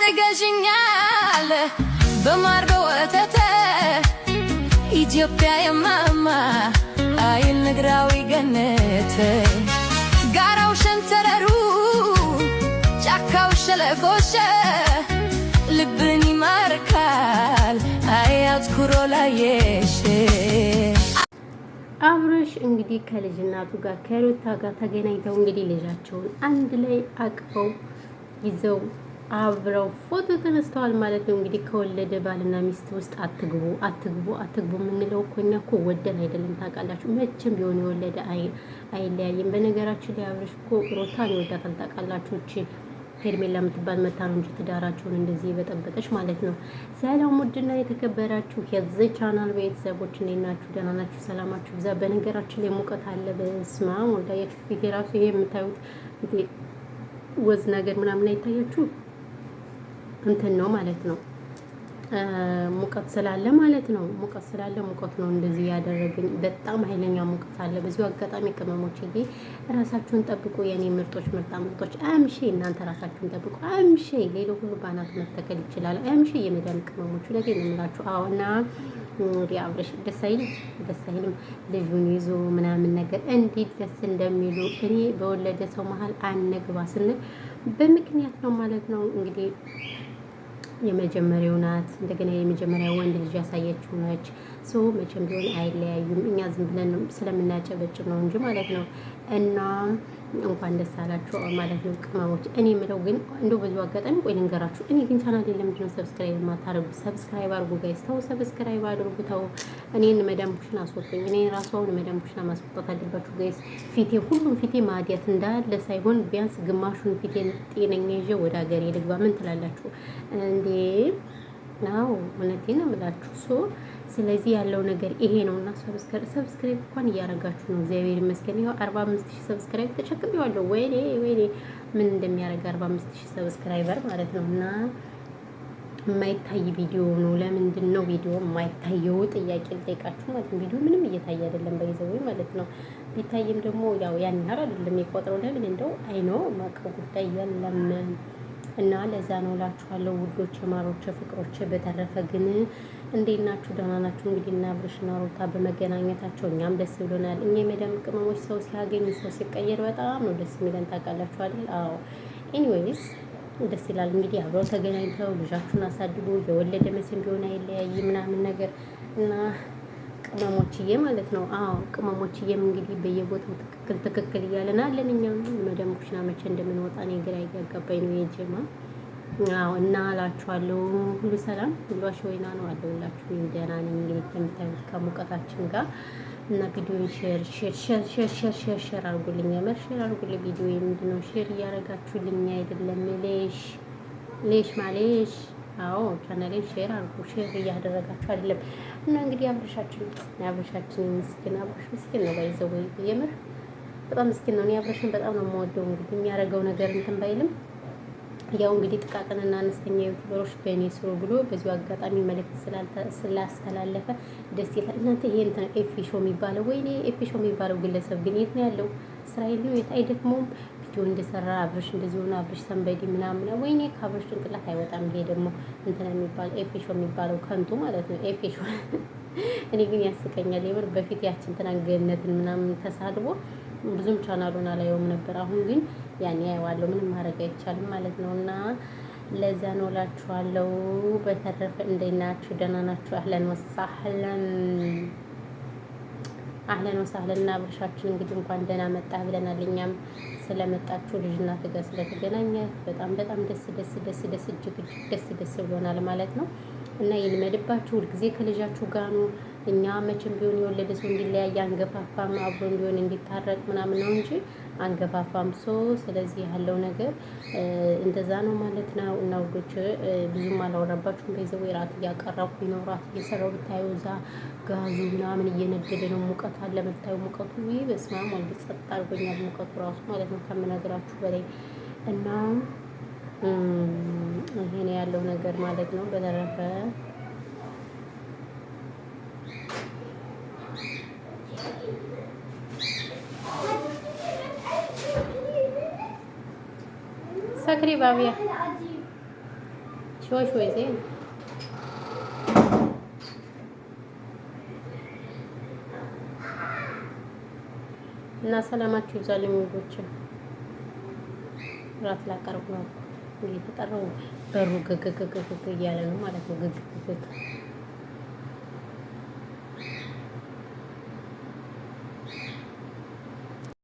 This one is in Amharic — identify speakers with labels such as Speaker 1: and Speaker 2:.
Speaker 1: ያደገሽኛል በማር በወተት ኢትዮጵያ የማማ አይን ንግራዊ ገነት ጋራው ሸንተረሩ ጫካው ሸለቆሽ ልብን ይማርካል አያት ኩሮ ላየሽ።
Speaker 2: አብርሽ እንግዲህ ከልጅናቱ ጋር ከሩታ ጋር ተገናኝተው እንግዲህ ልጃቸውን አንድ ላይ አቅፈው ይዘው አብረው ፎቶ ተነስተዋል ማለት ነው። እንግዲህ ከወለደ ባልና ሚስት ውስጥ አትግቡ አትግቡ አትግቡ የምንለው እኮ እኛ እኮ ወደን አይደለም ታውቃላችሁ። መቼም ቢሆን የወለደ አይለያይም። በነገራችን ላይ አብርሽ እኮ ሩታን ይወዳታል ታውቃላችሁ። እቺ ሄርሜላ የምትባል መታ ነው እንጂ ትዳራቸውን እንደዚህ የበጠበጠች ማለት ነው። ሰላም ውድና የተከበራችሁ የዚህ ቻናል ቤተሰቦች እንዴት ናችሁ? ደህና ናችሁ? ሰላማችሁ ብዛ። በነገራችን ላይ ሙቀት አለ። በስማ ወልዳያችሁ ፊት የራሱ ይሄ የምታዩት ወዝ ነገር ምናምን አይታያችሁ እንትን ነው ማለት ነው። ሙቀት ስላለ ማለት ነው። ሙቀት ስላለ ሙቀት ነው እንደዚህ ያደረገኝ። በጣም ኃይለኛ ሙቀት አለ። በዚሁ አጋጣሚ ቅመሞችዬ ራሳችሁን ጠብቁ የኔ ምርጦች፣ ምርጣ ምርጦች። አምሼ እናንተ ራሳችሁን ጠብቁ። አምሼ ሌላው ሁሉ ባናት መተከል ይችላል። አምሼ የመዳን ቅመሞች ነገር እንምላችሁ። አዎና አብርሽ ደስ አይልም ልጁን ይዞ ምናምን ነገር እንዴት ደስ እንደሚሉ እኔ በወለደ ሰው መሀል አንግባ ስንል በምክንያት ነው ማለት ነው። እንግዲህ የመጀመሪያው ናት። እንደገና የመጀመሪያው ወንድ ልጅ ያሳየችው ነች። ሶ መቼም ቢሆን አይለያዩም። እኛ ዝም ብለን ስለምናጨበጭብ ነው እንጂ ማለት ነው። እና እንኳን ደስ አላችሁ ማለት ነው ቅመሞች። እኔ የምለው ግን እንደው በዚሁ አጋጣሚ ቆይ ልንገራችሁ። እኔ ግን ቻናል ለምንድን ነው ሰብስክራይብ የማታደርጉ? ሰብስክራይብ አድርጉ ጋይስ፣ ተው ሰብስክራይብ አድርጉ ተው። እኔን መዳም ኩሽና አስወጡኝ። እኔ ራሱ አሁን መዳም ኩሽና ማስወጣት አለባችሁ ጋይስ። ሁሉም ፊቴ ማዲያት እንዳለ ሳይሆን ቢያንስ ግማሹን ፊቴን ጤነኛ ይዤ ወደ ሀገሬ ልግባ። ምን ትላላችሁ እንዴ? ናው እውነቴን ነው የምላችሁ። ሶ ስለዚህ ያለው ነገር ይሄ ነውና ሰብስክራይብ እንኳን እያደረጋችሁ ነው። እግዚአብሔር ይመስገን። ይኸው 45000 ሰብስክራይብ ተቸክሜዋለሁ። ወይኔ ምን እንደሚያደርግ 45000 ሰብስክራይበር ማለት ነው። እና የማይታይ ቪዲዮ ነው። ለምንድን ነው ቪዲዮ የማይታየው? ጥያቄ ልጠይቃችሁ ማለት ነው። ቪዲዮ ምንም እየታየ አይደለም በይዘው ማለት ነው። ቢታይም ደግሞ ያው ያን ያህል አይደለም የቆጥረው። ለምን እንደው አይኖ ማቀው ጉዳይ የለም። እና ለዛ ነው እላችኋለሁ ውዶች፣ ማሮች፣ ፍቅሮች። በተረፈ ግን እንዴት ናችሁ? ደህና ናችሁ? እንግዲህ እና አብርሽና ሩታ በመገናኘታቸው እኛም ደስ ብሎናል። እኛ የመዳም ቅመሞች ሰው ሲያገኝ ሰው ሲቀየር በጣም ነው ደስ የሚለን ታውቃላችሁ አይደል? አዎ። ኤኒዌይስ ደስ ይላል። እንግዲህ አብረው ተገናኝተው ልጃችሁን አሳድጉ። የወለደ መቼም ቢሆን አይለያይ ምናምን ነገር እና ቅመሞችዬ ማለት ነው። አዎ ቅመሞችዬም እንግዲህ በየቦታው ትክክል እያለን አለን። እኛም መዳም ኩሽና መቼ እንደምንወጣ እኔ ግራ እያጋባኝ ነው የጀማ። አዎ እና አላችኋለሁ ሁሉ ሰላም ሁሉ አሽወይና ነው አለሁላችሁ። ደህና ነኝ። እንግዲህ ከምታዩት ከሙቀታችን ጋር እና ቪዲዮን ሼር አድርጉልኝ። የምር ሼር አድርጉልኝ። ቪዲዮ ምንድነው ሼር እያደረጋችሁልኝ አይደለም? ሌሽ ማሌሽ አዎ ቻናሌን ሼር አድርጉ። ሼር እያደረጋችሁ አይደለም? እና እንግዲህ አብርሻችን ምስኪን ነው ባይዘው የምር በጣም ምስኪን ነው። እኔ አብርሽን በጣም ነው የምወደው። እንግዲህ የሚያደርገው ነገር እንትን ባይልም ያው እንግዲህ ጥቃቅንና አነስተኛ ዩቲዩበሮች በእኔ ስሩ ብሎ በዚሁ አጋጣሚ መልእክት ስላስተላለፈ ደስ ይላል። እናንተ ይሄ እንትን ኤፊሾ የሚባለው ወይኔ ኤፊሾ የሚባለው ግለሰብ ግን የት ነው ያለው? እስራኤል ነው። የት አይደክመውም? ቪዲዮ እንደሰራ አብርሽ እንደዚህ ሆነ አብርሽ ሰንበዲ ምናምን ወይኔ ከአብርሽ ጭንቅላት አይወጣም። ይሄ ደግሞ እንትን የሚባል ኤፊሾ የሚባለው ከንቱ ማለት ነው። ኤፊሾ እኔ ግን ያስቀኛል የምር። በፊት ያችን ተናገነትን ምናምን ተሳድቦ ብዙም ቻናሉን አላየውም ነበር። አሁን ግን ያኔ ያየዋለሁ። ምንም ማድረግ አይቻልም ማለት ነው። እና ለዛ ነው እላችኋለሁ። በተረፈ እንዴት ናችሁ? ደህና ናችሁ? አህለን ወሳህለን እና አብርሻችን እንግዲህ እንኳን ደህና መጣህ ብለናል። እኛም ስለመጣችሁ ልጅና ትጋ ስለተገናኘ በጣም ደስ እጅግ ደስ ብሎናል ማለት ነው። እና ይልመድባችሁ። ሁልጊዜ ከልጃችሁ ጋር ነው። እኛ መቼም ቢሆን የወለደ ሰው እንዲለያይ አንገፋፋም። አብሮ እንዲሆን እንዲታረቅ ምናምን ነው እንጂ አንገፋፋም። ስለዚህ ያለው ነገር እንደዛ ነው ማለት ነው። እና ውዶች ብዙም አላወራባችሁም። በይዘው ራት እያቀረብኩኝ ነው። ራት እየሰራሁ ብታዩ እዛ ጋዙ ምናምን እየነደደ ነው። ሙቀት አለ መታዩ። ሙቀቱ በስመ አብ ወልድ ጸጥ አድርጎኛል ሙቀቱ ራሱ ማለት ነው ከምነግራችሁ በላይ። እና ይሄ ነው ያለው ነገር ማለት ነው። በተረፈ ሰክሪ ባቢያ شوي زين. እና ሰላማችሁ ይብዛልኝ ወንዶች። ራት ላቀርብ ነው እየተጠራው በሩ ግግግግግ እያለ ነው ማለት ነው። ግግግግ